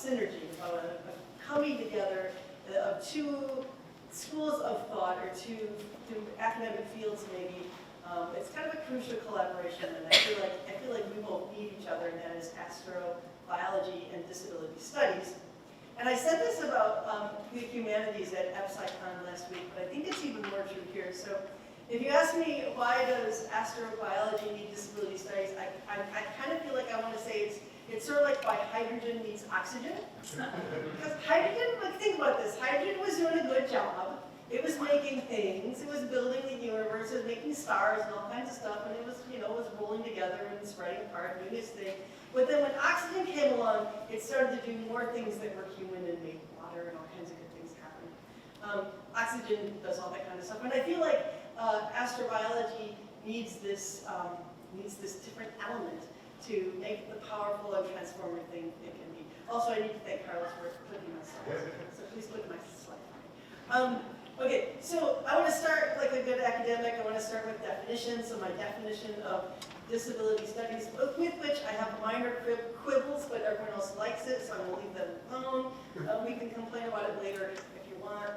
synergy, about a coming together of two schools of thought, or two academic fields maybe. It's kind of a crucial collaboration, and I feel like we both need each other, and that is astrobiology and disability studies. And I said this about the humanities at EPSICon last week, but I think it's even more true here. So if you ask me why does astrobiology need disability studies, I kind of feel like I want to say it's sort of like why hydrogen needs oxygen. Because hydrogen, like, think about this, hydrogen was doing a good job. It was making things, it was building the universe, it was making stars and all kinds of stuff, and it was, you know, it was rolling together and spreading apart and doing its thing. But then when oxygen came along, it started to do more things that were human and made water and all kinds of good things happen. Oxygen does all that kind of stuff, and I feel like astrobiology needs this different element to make the powerful and transformative thing it can be. Also, I need to thank Carlos for clicking my slides, so please click my slide. Okay, so I want to start like a good academic. I want to start with definitions. So my definition of disability studies, with which I have minor quibbles, but everyone else likes it, so I'm going to leave them alone. We can complain about it later if you want.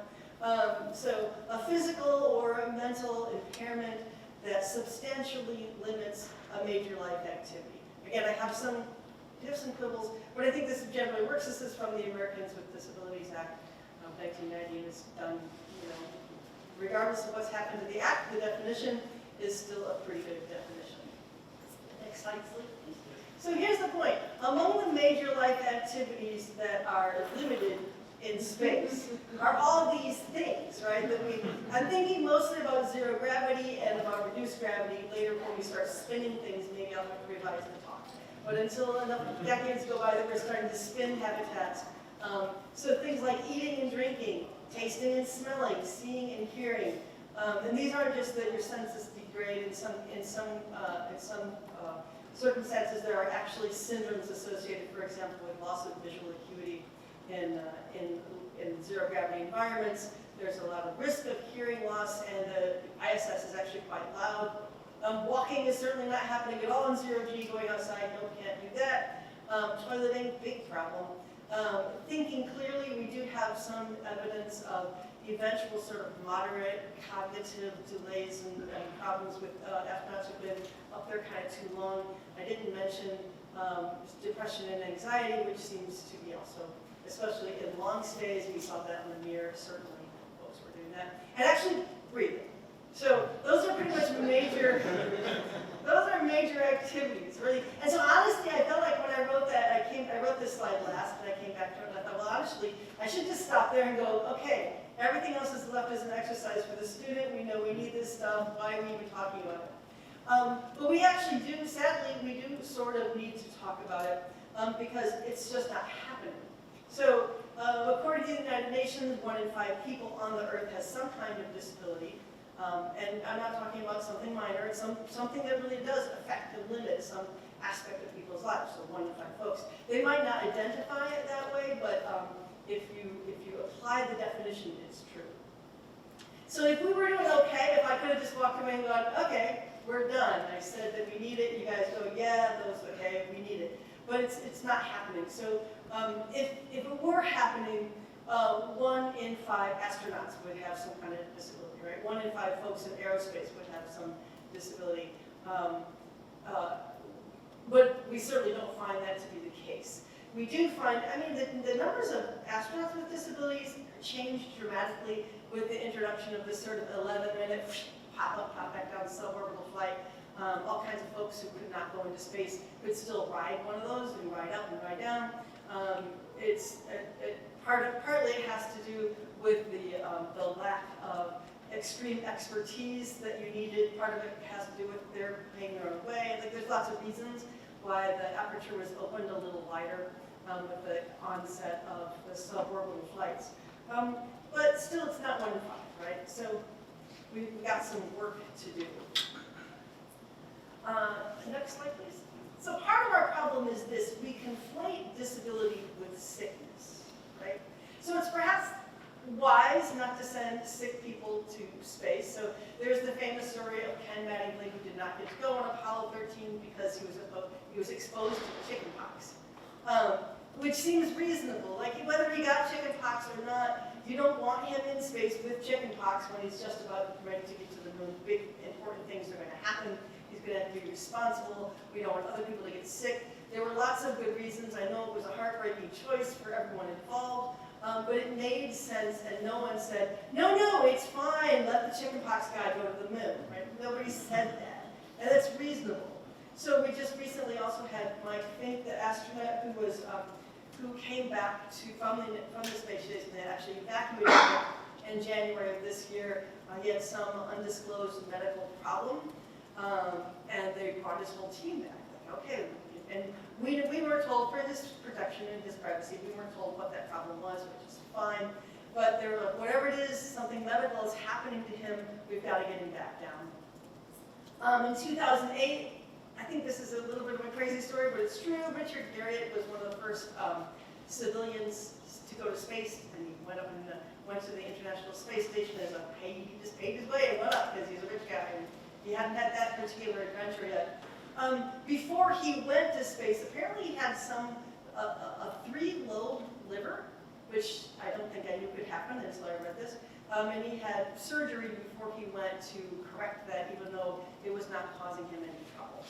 So a physical or a mental impairment that substantially limits a major life activity. Again, I have some quibbles, but I think this generally works. This is from the Americans with Disabilities Act of 1990, and it's done, you know, regardless of what's happened to the act, the definition is still a pretty good definition. Next slide, please. So here's the point. Among the major life activities that are limited in space are all these things, right? I'm thinking mostly about zero gravity and about reduced gravity. Later when we start spinning things, maybe I'll have to revise the talk. But until enough decades go by that we're starting to spin habitats. So things like eating and drinking, tasting and smelling, seeing and hearing. And these aren't just that your senses degrade. In some circumstances, there are actually syndromes associated, for example, with loss of visual acuity in zero gravity environments. There's a lot of risk of hearing loss, and the ISS is actually quite loud. Walking is certainly not happening at all in zero G. Going outside, no, can't do that. Toileting, big problem. Thinking clearly, we do have some evidence of eventual sort of moderate cognitive delays and problems with astronauts who've been up there kind of too long. I didn't mention depression and anxiety, which seems to be also, especially in long stays, we saw that in the mirror, certainly folks were doing that. And actually breathing. So those are pretty much major, those are major activities, really. And so honestly, I felt like when I wrote that, I wrote this slide last, and I came back to it, and I thought, well, honestly, I should just stop there and go, okay, everything else is left as an exercise for the student. We know we need this stuff. Why are we even talking about it? But we actually do, sadly, we do sort of need to talk about it because it's just not happening. So according to the United Nations, 1 in 5 people on the Earth has some kind of disability. And I'm not talking about something minor. It's something that really does affect and limit some aspect of people's lives. So 1 in 5 folks. They might not identify it that way, but if you apply the definition, it's true. So if we were doing okay, if I could have just walked away and gone, okay, we're done. I said that we need it. You guys go, yeah, that was okay. We need it. But it's not happening. So if it were happening, 1 in 5 astronauts would have some kind of disability, right? 1 in 5 folks in aerospace would have some disability. But we certainly don't find that to be the case. We do find, I mean, the numbers of astronauts with disabilities changed dramatically with the introduction of this sort of 11-minute pop up, pop back down suborbital flight. All kinds of folks who could not go into space could still ride one of those and ride up and ride down. Partly it has to do with the lack of extreme expertise that you needed. Part of it has to do with their paying their own way. Like, there's lots of reasons why the aperture was opened a little wider with the onset of the suborbital flights. But still, it's not 1 in 5, right? So we've got some work to do. Next slide, please. So part of our problem is this: we conflate disability with sickness, right? So it's perhaps wise not to send sick people to space. So there's the famous story of Ken Mattingly, who did not get to go on Apollo 13 because he was exposed to chickenpox. which seems reasonable. Like whether he got chickenpox or not, you don't want him in space with chickenpox when he's just about ready to get to the moon. Big, important things are going to happen. He's going to have to be responsible. We don't want other people to get sick. There were lots of good reasons. I know it was a heartbreaking choice for everyone involved, but it made sense, and no one said, no, it's fine, let the chickenpox guy go to the moon, right? Nobody said that, and that's reasonable. So we just recently also had Mike Fink, the astronaut who came back from the space station. They actually evacuated him in January of this year. He had some undisclosed medical problem, and they brought his whole team back. Like, okay, and we weren't told, for his protection and his privacy, we weren't told what that problem was, which is fine. But they were like, whatever it is, something medical is happening to him, we've got to get him back down. In 2008, I think this is a little bit of a crazy story, but it's true. Richard Garriott was one of the first civilians to go to space, and he went up and went to the International Space Station as he just paid his way and went up because he's a rich guy, and he hadn't had that particular adventure yet. Before he went to space, apparently he had a 3-lobe liver, which I don't think I knew could happen until I read this. And he had surgery before he went to correct that, even though it was not causing him any trouble.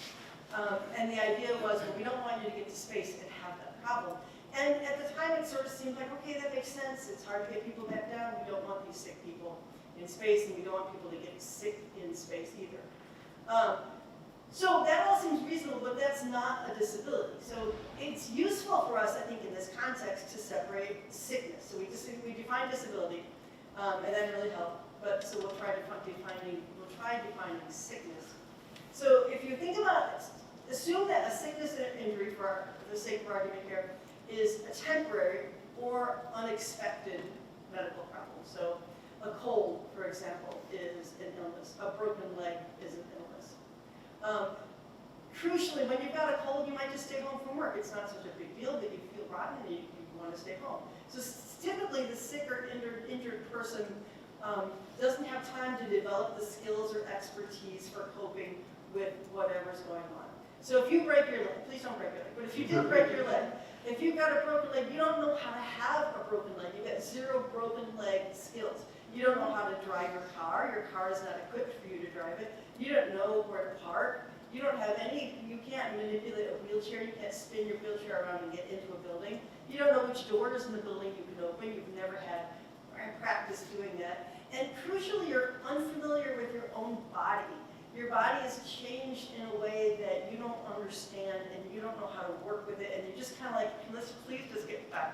And the idea was, well, we don't want you to get to space and have that problem. And at the time, it sort of seemed like, okay, that makes sense. It's hard to get people back down. We don't want these sick people in space, and we don't want people to get sick in space either. So that all seems reasonable, but that's not a disability. So it's useful for us, I think, in this context to separate sickness. So we define disability, and that really helped. But so we'll try defining sickness. So if you think about this, assume that a sickness and injury, for the sake of argument here, is a temporary or unexpected medical problem. So a cold, for example, is an illness. A broken leg is an illness. Crucially, when you've got a cold, you might just stay home from work. It's not such a big deal, but you feel rotten and you want to stay home. So typically, the sick or injured person doesn't have time to develop the skills or expertise for coping with whatever's going on. So if you break your leg, please don't break your leg, but if you did break your leg, if you've got a broken leg, you don't know how to have a broken leg. You've got 0 broken leg skills. You don't know how to drive your car. Your car is not equipped for you to drive it. You don't know where to park. You don't have you can't manipulate a wheelchair. You can't spin your wheelchair around and get into a building. You don't know which doors in the building you can open. You've never had practice doing that. And crucially, you're unfamiliar with your own body. Your body has changed in a way that you don't understand, and you don't know how to work with it, and you're just kind of like, please just get better.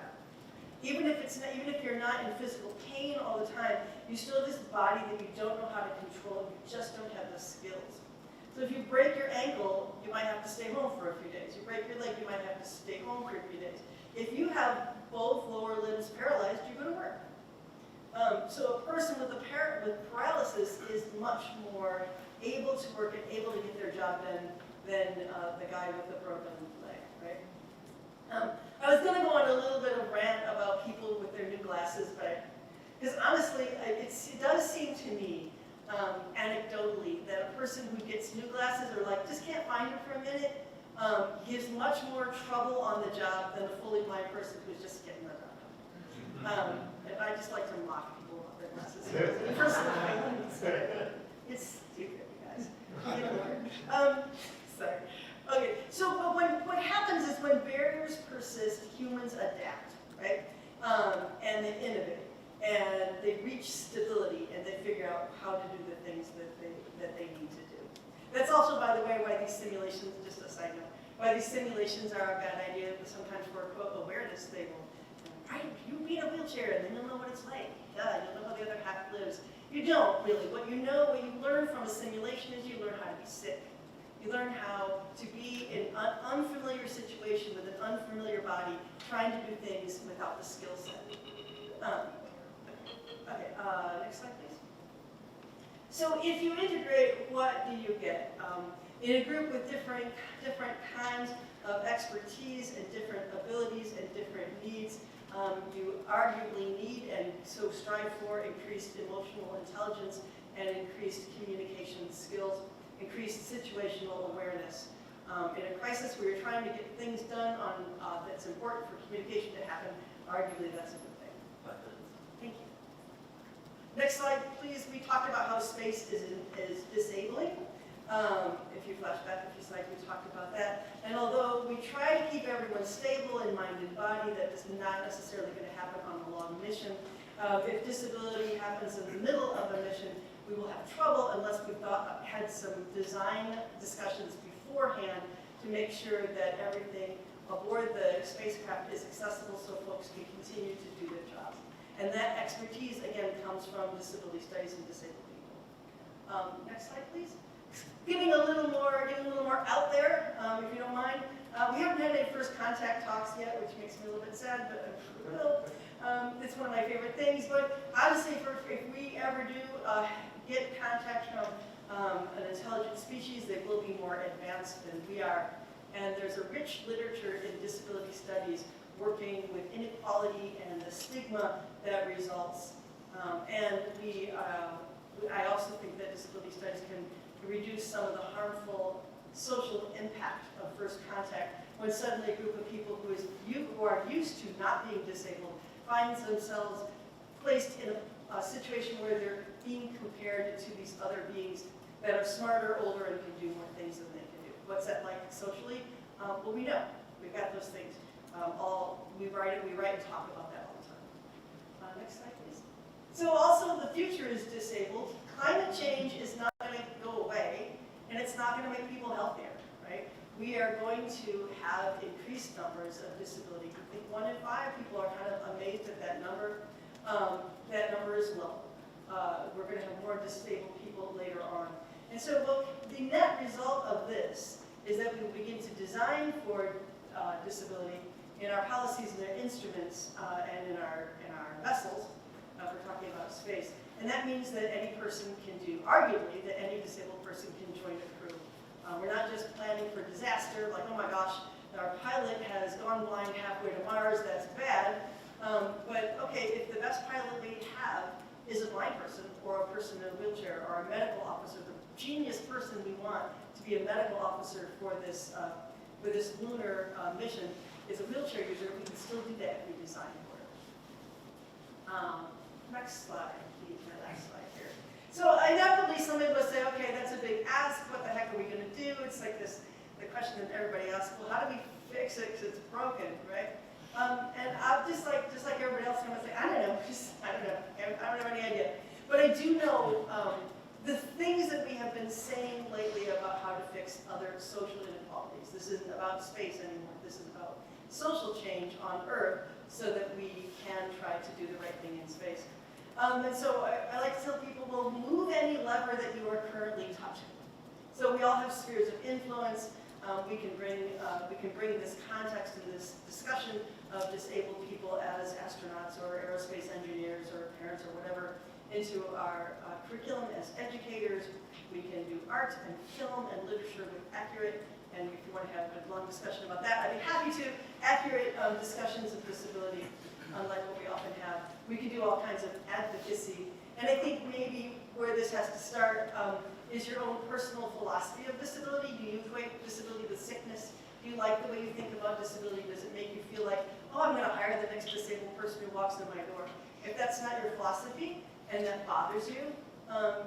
Even if you're not in physical pain all the time, you still have this body that you don't know how to control. You just don't have the skills. So if you break your ankle, you might have to stay home for a few days. You break your leg, you might have to stay home for a few days. If you have both lower limbs paralyzed, you go to work. So a person with paralysis is much more able to work and able to get their job done than the guy with the broken leg, right? I was going to go on a little bit of rant about people with their new glasses, but because honestly, it does seem to me, anecdotally, that a person who gets new glasses or just can't find them for a minute, gives much more trouble on the job than a fully blind person who's just getting their job done. And I just like to mock people about their glasses. It's stupid, guys. Sorry. Okay, so but what happens is when barriers persist, humans adapt, right? And they innovate, and they reach stability, and they figure out how to do the things that they need to do. That's also, by the way, why these simulations, just a side note, why these simulations are a bad idea. Sometimes for a quote awareness, they will, right? You be in a wheelchair, and then you'll know what it's like. Yeah, you'll know how the other half lives. You don't really. What you learn from a simulation is you learn how to be sick. You learn how to be in an unfamiliar situation with an unfamiliar body, trying to do things without the skill set. Next slide, please. So if you integrate, what do you get? In a group with different kinds of expertise and different abilities and different needs, you arguably need and so strive for increased emotional intelligence and increased communication skills, increased situational awareness. In a crisis where you're trying to get things done on that's important for communication to happen, arguably that's a good thing. Thank you. Next slide, please. We talked about how space is disabling. If you flash back a few slides, we talked about that. And although we try to keep everyone stable in mind and body, that is not necessarily going to happen on a long mission. If disability happens in the middle of a mission, we will have trouble unless we've had some design discussions beforehand to make sure that everything aboard the spacecraft is accessible so folks can continue to do their jobs. And that expertise, again, comes from disability studies and disabled people. Next slide, please. Getting a little more out there, if you don't mind. We haven't had any first contact talks yet, which makes me a little bit sad, but I'm sure we will. It's one of my favorite things, but honestly, if we ever do get contact from an intelligent species, they will be more advanced than we are. And there's a rich literature in disability studies working with inequality and the stigma that results. I also think that disability studies can reduce some of the harmful social impact of first contact when suddenly a group of people who are used to not being disabled finds themselves placed in a situation where they're being compared to these other beings that are smarter, older, and can do more things than they can do. What's that like socially? Well, we know. We've got those things. We write and talk about that all the time. Next slide, please. So also the future is disabled. Climate change is not going to go away, and it's not going to make people healthier, right? We are going to have increased numbers of disability. I think 1 in 5 people are kind of amazed at that number. That number is low. We're going to have more disabled people later on. And so the net result of this is that we will begin to design for disability in our policies and our instruments and in our vessels, if we're talking about space. And that means that any person can do, arguably, that any disabled person can join a crew. We're not just planning for disaster, like, oh my gosh, our pilot has gone blind halfway to Mars, that's bad. But okay, if the best pilot we have is a blind person, or a person in a wheelchair, or a medical officer, the genius person we want to be a medical officer for this lunar mission is a wheelchair user, we can still do that if we design for it. Next slide, please, my last slide here. So inevitably somebody will say, okay, that's a big ask, what the heck are we going to do? It's like the question that everybody asks, well, how do we fix it because it's broken, right? And I'll just like everybody else, I'm going to say, I don't know, I don't have any idea. But I do know the things that we have been saying lately about how to fix other social inequalities. This isn't about space anymore. This is about social change on Earth so that we can try to do the right thing in space. And so I like to tell people, well, move any lever that you are currently touching. So we all have spheres of influence. We can bring this context and this discussion of disabled people as astronauts or aerospace engineers or parents or whatever into our curriculum as educators. We can do art and film and literature with accurate, and if you want to have a long discussion about that, I'd be happy to, accurate discussions of disability, unlike what we often have. We can do all kinds of advocacy, and I think maybe where this has to start is your own personal philosophy of disability. Do you equate disability with sickness? Do you like the way you think about disability? Does it make you feel like, oh, I'm going to hire the next disabled person who walks in my door? If that's not your philosophy and that bothers you,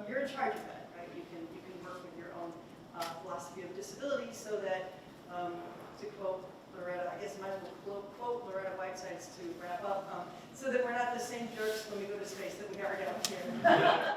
you're in charge of that, right? You can work with your own philosophy of disability so that, to quote Loretta, I guess I might as well quote Loretta Whitesides to wrap up, so that we're not the same jerks when we go to space that we are down here.